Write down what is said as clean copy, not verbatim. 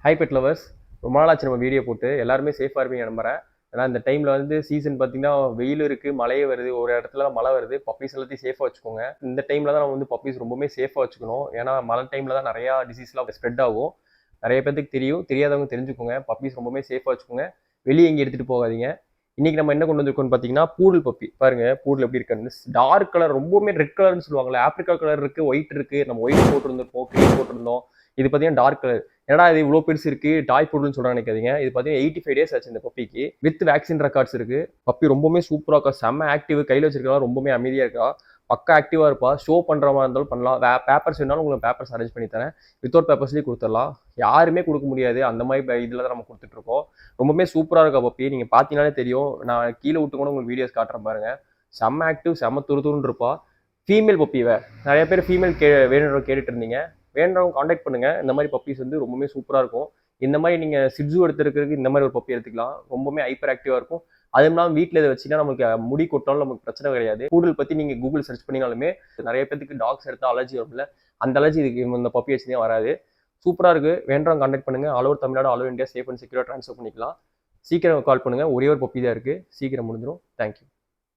High bed lovers, ரொம்ப நாள் ஆச்சு நம்ம வீடியோ போட்டு. எல்லாருமே சேஃபாக இருப்பீங்க நம்புறேன். ஏன்னா இந்த டைமில் வந்து சீசன் பார்த்தீங்கன்னா வெயில் இருக்குது, மழையே வருது, ஒரு இடத்துல மழை வருது. பப்பீஸ் எல்லாத்தையும் சேஃபாக வச்சுக்கோங்க. இந்த டைமில் தான் நம்ம வந்து பப்பீஸ் ரொம்பவுமே சேஃபாக வச்சுக்கணும். ஏன்னா மழை டைமில் தான் நிறையா டிசீஸ்லாம் ஸ்ப்ரெட் ஆகும். நிறைய பேருக்கு தெரியும், தெரியாதவங்க தெரிஞ்சுக்கோங்க. பப்பீஸ் ரொம்பவுமே சேஃபாக வச்சுக்கோங்க. வெளியே எங்கேயும் எடுத்துகிட்டு போகாதீங்க. இன்னைக்கு நம்ம என்ன கொண்டு வந்திருக்கோம்னு பார்த்தீங்கன்னா பூடல் பப்பி. பாருங்க பூடல் எப்படி இருக்கான்னு. டார்க் கலர், ரொம்பவுமே ரெட் கலர்னு சொல்லுவாங்கல்ல, ஆப்ரிக்கா கலர் இருக்கு, ஒயிட் இருக்கு. நம்ம ஒயிட் போட்டிருந்திருப்போம், கிரீன் போட்டிருந்தோம். இது பார்த்தீங்கன்னா டார்க் கலர். ஏன்னா இது இவ்வளோ பெருசு இருக்கு, டாய் பூடல்னு சொல்ல நினைக்காதீங்க. இது பார்த்தீங்கன்னா 85 டேஸ் ஆச்சு இந்த பப்பிக்கு. வித் வேக்சின் ரெக்கார்ட்ஸ் இருக்கு. பப்பி ரொம்பவுமே சூப்பராக இருக்கா, செம்ம ஆக்டிவ். கையில் வச்சிருக்கா ரொம்பவுமே அமைதியாக இருக்கா, பக்கா ஆக்டிவாக இருப்பா. ஷோ பண்ணுற மாதிரி இருந்தாலும் பண்ணலாம். பேப்பர்ஸ் வேணாலும் உங்களுக்கு பேப்பர்ஸ் அரேஞ்ச் பண்ணி தரேன். வித்தவுட் பேப்பர்ஸ்லேயே கொடுத்துடலாம். யாருமே கொடுக்க முடியாது அந்த மாதிரி இதில் தான் நம்ம கொடுத்துட்ருக்கோம். ரொம்பவுமே சூப்பராக இருக்கா பப்பி. நீங்கள் பார்த்தீங்கன்னாலே தெரியும். நான் கீழே விட்டு கூட உங்களுக்கு வீடியோஸ் காட்டுறேன் பாருங்க. செம்ம ஆக்டிவ், செம்ம துருதுருன்னு இருப்பா. ஃபீமேல் பப்பிவை நிறைய பேர் ஃபீமேல் வேணுன்ற கேட்டுட்டு இருந்தீங்க. வேணுறவங்க காண்டாக்ட் பண்ணுங்க. இந்த மாதிரி பப்பீஸ் வந்து ரொம்பவுமே சூப்பராக இருக்கும். இந்த மாதிரி நீங்கள் சிட்ஜு எடுத்துருக்கிறதுக்கு இந்த மாதிரி ஒரு பப்பி எடுத்துக்கலாம். ரொம்பவுமே ஹைப்பர் ஆக்டிவாக இருக்கும். அதுவும் இல்லாமல் வீட்டில் இதை வச்சுன்னா நமக்கு முடி கொட்டாலும் நமக்கு பிரச்சனை கிடையாது. பூடல் பற்றி நீங்கள் கூகுள் சர்ச் பண்ணினாலுமே நிறைய பேருக்கு டாக்ஸ் எடுத்தால் அலர்ஜி வரும்ல, அந்த அலர்ஜி இதுக்கு இந்த பப்பி வச்சுதான் வராது. சூப்பராக இருக்குது. வேண்டாம் காண்டாக்ட் பண்ணுங்கள். All over Tamil Nadu, all over India safe and செக்யூராக ட்ரான்ஸ்ஃபர் பண்ணிக்கலாம். சீக்கிரம் கால் பண்ணுங்கள். ஒரே ஒரு பப்பி தான் இருக்குது. சீக்கிரம் முடிஞ்சிடும். தேங்க்யூ.